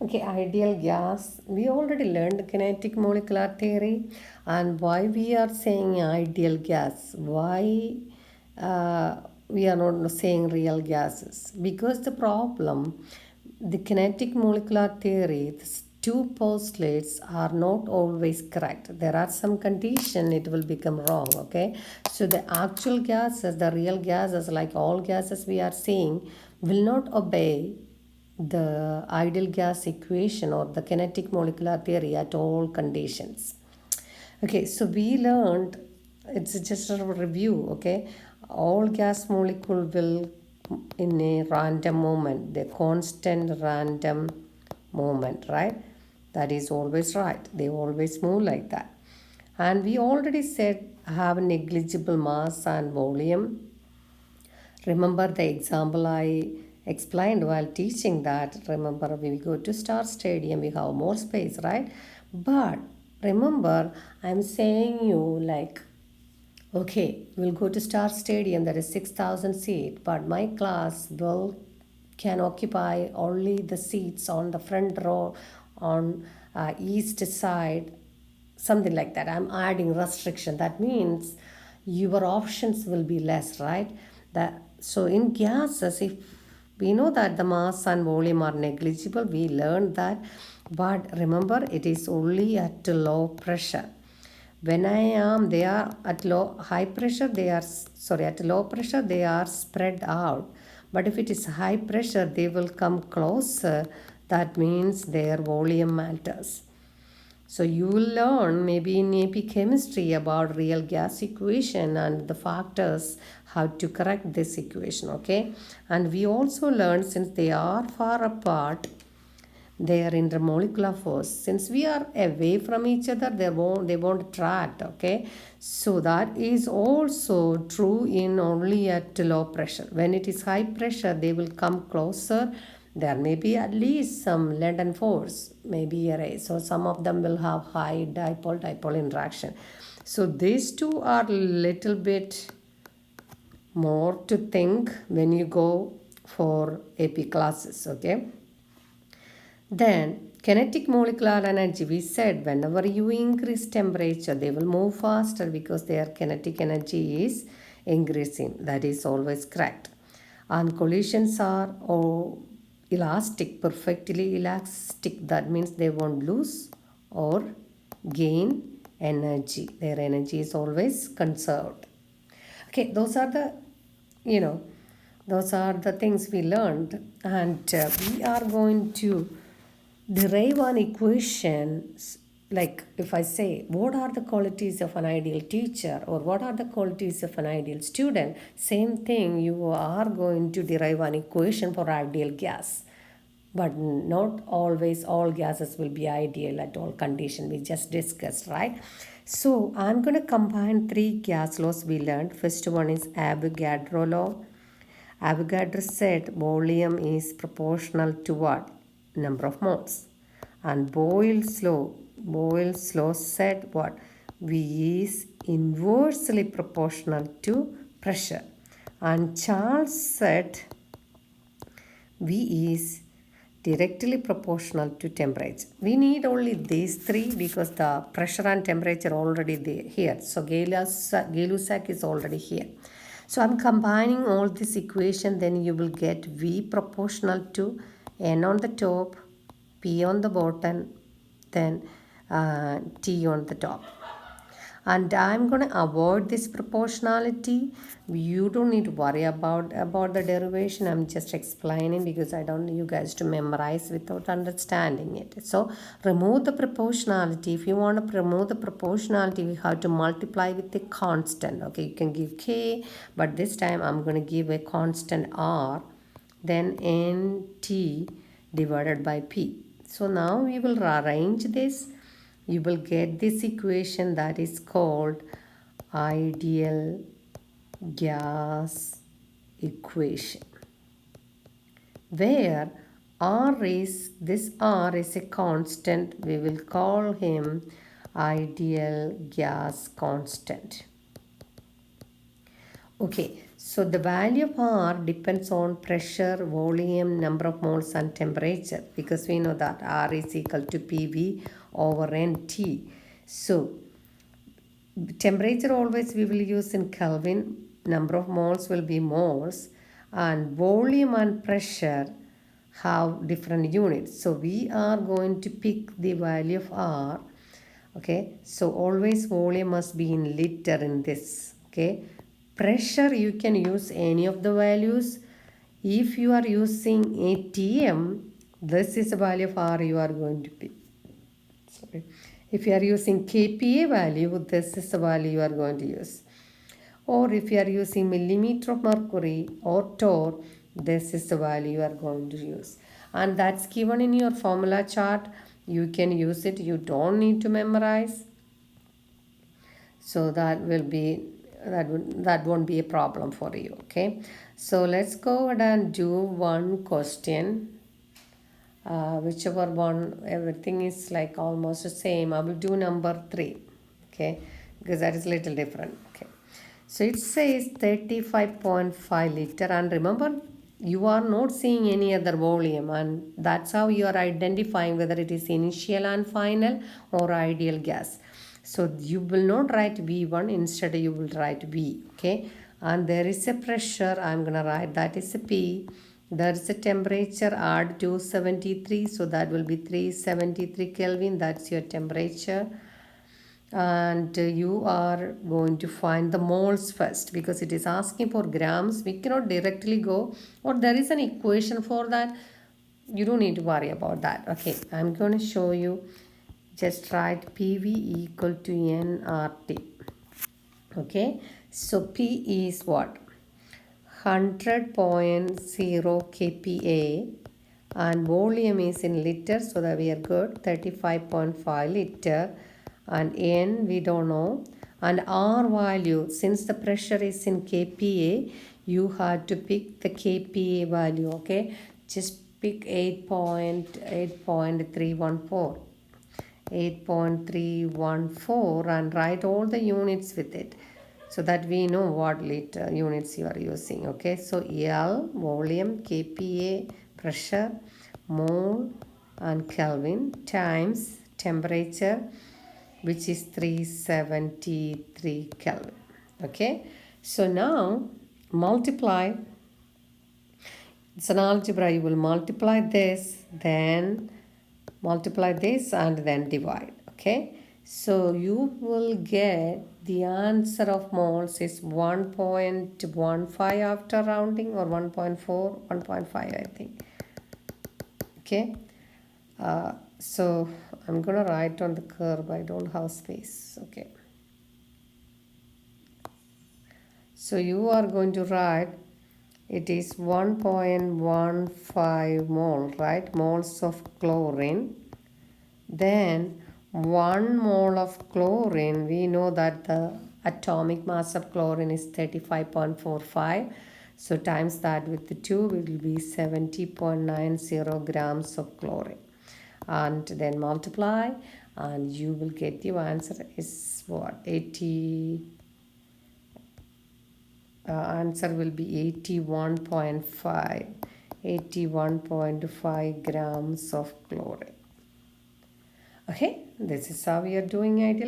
Okay, ideal gas. We already learned kinetic molecular theory and why we are saying ideal gas. Why we are not saying real gases? Because the problem, the kinetic molecular theory, these two postulates are not always correct. There are some condition it will become wrong. Okay, so the actual gases, the real gases, like all gases we are seeing, will not obey the ideal gas equation or the kinetic molecular theory at all conditions. Okay, so we learned, it's just a review, okay? All gas molecule will in a random moment, the constant random moment, right? That is always right. They always move like that. And we already said have negligible mass and volume. Remember the example I explained while teaching that. Remember, when we go to Star Stadium, we have more space, right? But remember, I'm saying you like, okay, we'll go to Star Stadium, that is 6,000 seat, but my class will can occupy only the seats on the front row on east side, something like that. I'm adding restriction. That means your options will be less, right? That so in gases, if we know that the mass and volume are negligible, we learned that, but remember it is only at low pressure. When I am they are at low high pressure, they are sorry, at low pressure they are spread out, but if it is high pressure they will come closer. That means their volume matters. So you will learn maybe in AP chemistry about real gas equation and the factors how to correct this equation, okay? And we also learned, since they are far apart, they are intermolecular force. Since we are away from each other, they won't attract, okay? So that is also true in only at low pressure. When it is high pressure, they will come closer. There may be at least some London force, maybe array. So some of them will have high dipole-dipole interaction. So these two are little bit more to think when you go for AP classes, okay? Then, kinetic molecular energy, we said whenever you increase temperature, they will move faster because their kinetic energy is increasing. That is always correct. And collisions are elastic, perfectly elastic. That means they won't lose or gain energy. Their energy is always conserved. Okay, those are the, you know, those are the things we learned, and we are going to derive an equation. Like if I say, what are the qualities of an ideal teacher or what are the qualities of an ideal student, same thing, you are going to derive an equation for ideal gas. But not always all gases will be ideal at all condition we just discussed, right? So I'm going to combine three gas laws we learned. First one is Avogadro law. Avogadro said volume is proportional to what? Number of moles. And Boyle's law said what? V is inversely proportional to pressure. And Charles said V is directly proportional to temperature. We need only these three because the pressure and temperature already there here. So Gay-Lussac is already here. So I'm combining all this equation, then you will get V proportional to N on the top, P on the bottom, then T on the top. And I'm going to avoid this proportionality. You don't need to worry about the derivation. I'm just explaining because I don't want you guys to memorize without understanding it. So remove the proportionality. If you want to remove the proportionality, we have to multiply with a constant. Okay, you can give K, but this time I'm going to give a constant R, then NT divided by P. So now we will arrange this. You will get this equation that is called ideal gas equation, where R is a constant. We will call him ideal gas constant. Okay, so the value of R depends on pressure, volume, number of moles and temperature, because we know that R is equal to PV over NT. So temperature always we will use in Kelvin, number of moles will be moles, and volume and pressure have different units. So we are going to pick the value of R. Okay, so always volume must be in liter in this. Okay, pressure you can use any of the values. If you are using ATM, this is the value of R you are going to pick. Sorry. If you are using kPa value, this is the value you are going to use. Or if you are using millimeter of mercury or torr, this is the value you are going to use. And that's given in your formula chart. You can use it. You don't need to memorize. So that won't be a problem for you. Okay. So let's go ahead and do one question. Whichever one, everything is like almost the same. I will do number 3, okay, because that is a little different. Okay, so it says 35.5 liter, and remember you are not seeing any other volume, and that's how you are identifying whether it is initial and final or ideal gas. So you will not write V1, instead you will write V. Okay, and there is a pressure, I'm gonna write that is a P. There is a temperature, add 273, so that will be 373 Kelvin. That's your temperature. And you are going to find the moles first, because it is asking for grams. We cannot directly go, or there is an equation for that. You don't need to worry about that. Okay, I'm going to show you. Just write PV equal to nRT. Okay, so P is what? 100.0 kPa, and volume is in liters, so that we are good. 35.5 liter, and N we don't know, and R value, since the pressure is in kPa, you have to pick the kPa value. Okay, just pick 8.314 and write all the units with it, so that we know what liter units you are using. Okay, so L volume, kPa pressure, mole and Kelvin, times temperature, which is 373 Kelvin. Okay, so now multiply. It's an algebra. You will multiply this, then multiply this, and then divide. Okay, so you will get the answer of moles is 1.15 after rounding, or 1.4, 1.5 I think. Okay, so I'm gonna write on the curve. I don't have space. Okay, so you are going to write, it is 1.15 mole, right? Moles of chlorine. Then 1 mole of chlorine, we know that the atomic mass of chlorine is 35.45. So times that with the 2, it will be 70.90 grams of chlorine. And then multiply, and you will get your answer is what? 80. Answer will be 81.5 grams of chlorine. Okay, this is how we are doing ideal